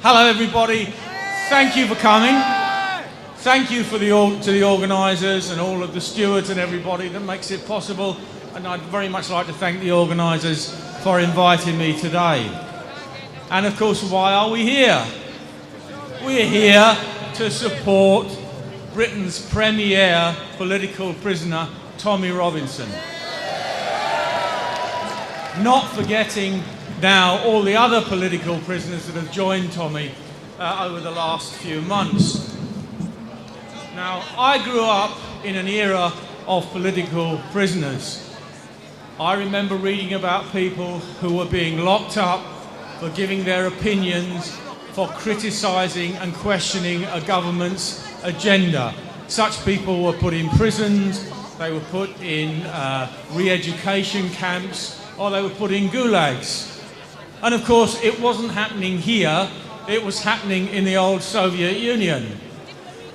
Hello everybody, thank you for coming. Thank you to the organisers and all of the stewards and everybody that makes it possible. And I'd very much like to thank the organisers for inviting me today. And of course, why are we here? We're here to support Britain's premier political prisoner, Tommy Robinson. Not forgetting now all the other political prisoners that have joined Tommy over the last few months. Now, I grew up in an era of political prisoners. I remember reading about people who were being locked up for giving their opinions, for criticising and questioning a government's agenda. Such people were put in prisons, they were put in re-education camps, or they were put in gulags. And of course, it wasn't happening here, it was happening in the old Soviet Union.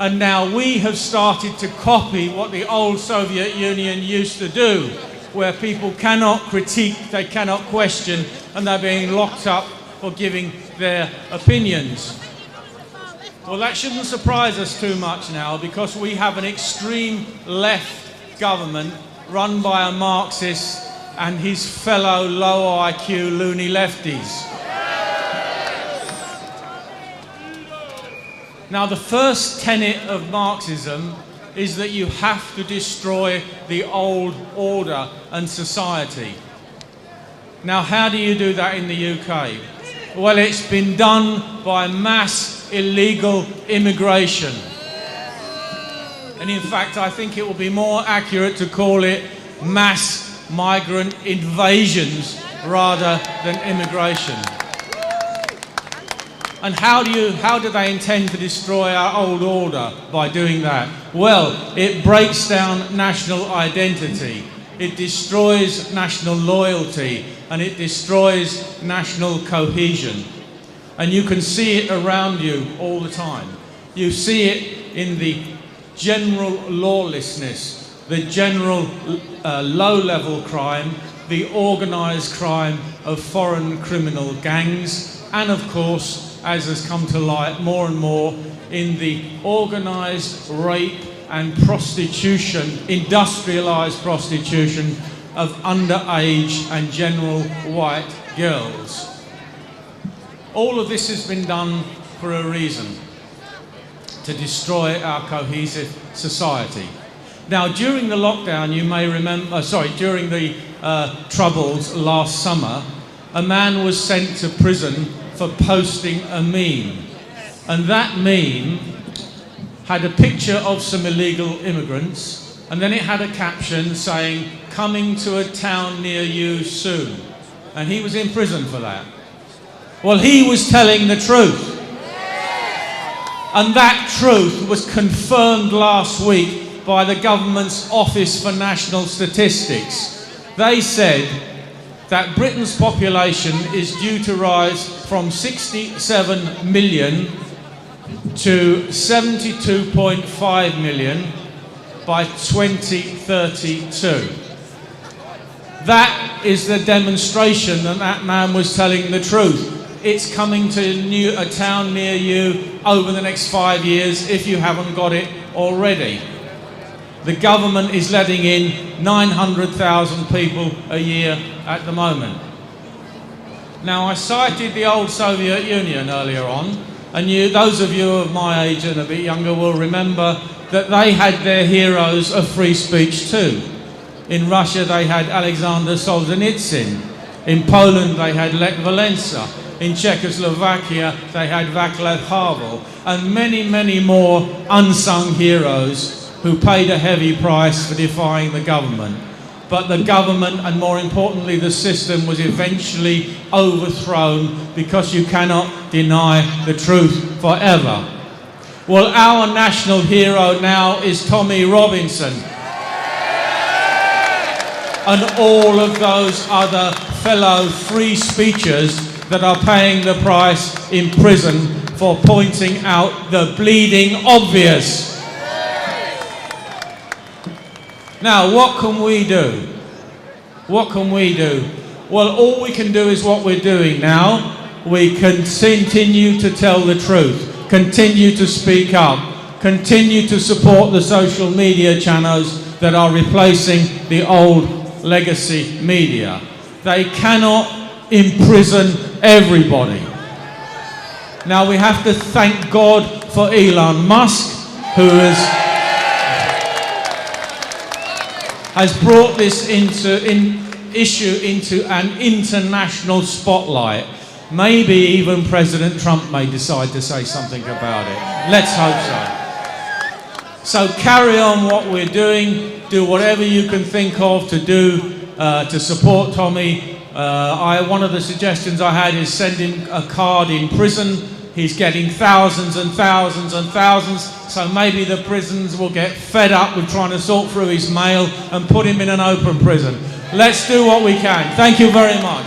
And now we have started to copy what the old Soviet Union used to do, where people cannot critique, they cannot question, and they're being locked up for giving their opinions. Well, that shouldn't surprise us too much now, because we have an extreme left government run by a Marxist and his fellow low IQ loony lefties. Now, the first tenet of Marxism is that you have to destroy the old order and society. Now, how do you do that in the UK? Well, it's been done by mass illegal immigration. And in fact, I think it will be more accurate to call it mass migrant invasions rather than immigration. And how do they intend to destroy our old order by doing that? Well, it breaks down national identity, it destroys national loyalty, and it destroys national cohesion. And you can see it around you all the time. You see it in the general lawlessness, the general low-level crime, the organised crime of foreign criminal gangs, and of course, as has come to light more and more, in the organised rape and prostitution, industrialised prostitution of underage and general white girls. All of this has been done for a reason: to destroy our cohesive society. Now, during the lockdown, you may remember, during the Troubles last summer, a man was sent to prison for posting a meme. And that meme had a picture of some illegal immigrants, and then it had a caption saying, "Coming to a town near you soon." And he was in prison for that. Well, he was telling the truth. And that truth was confirmed last week by the government's Office for National Statistics. They said that Britain's population is due to rise from 67 million to 72.5 million by 2032. That is the demonstration that that man was telling the truth. It's coming to a town near you over the next 5 years if you haven't got it already. The government is letting in 900,000 people a year at the moment. Now, I cited the old Soviet Union earlier on, and those of you of my age and a bit younger will remember that they had their heroes of free speech too. In Russia, they had Alexander Solzhenitsyn. In Poland, they had Lech Walesa. In Czechoslovakia, they had Václav Havel, and many, many more unsung heroes who paid a heavy price for defying the government. But the government, and more importantly the system, was eventually overthrown because you cannot deny the truth forever. Well, our national hero now is Tommy Robinson. And all of those other fellow free speechers that are paying the price in prison for pointing out the bleeding obvious. Now, what can we do? What can we do? Well, all we can do is what we're doing now. we continue to tell the truth, continue to speak up, continue to support the social media channels that are replacing the old legacy media. They cannot imprison everybody. Now we have to thank God for Elon Musk, who has brought this issue into an international spotlight. Maybe even President Trump may decide to say something about it. Let's hope so. So carry on what we're doing. Do whatever you can think of to do to support Tommy. One of the suggestions I had is send him a card in prison. He's getting thousands and thousands and thousands, so maybe the prisons will get fed up with trying to sort through his mail and put him in an open prison. Let's do what we can. Thank you very much.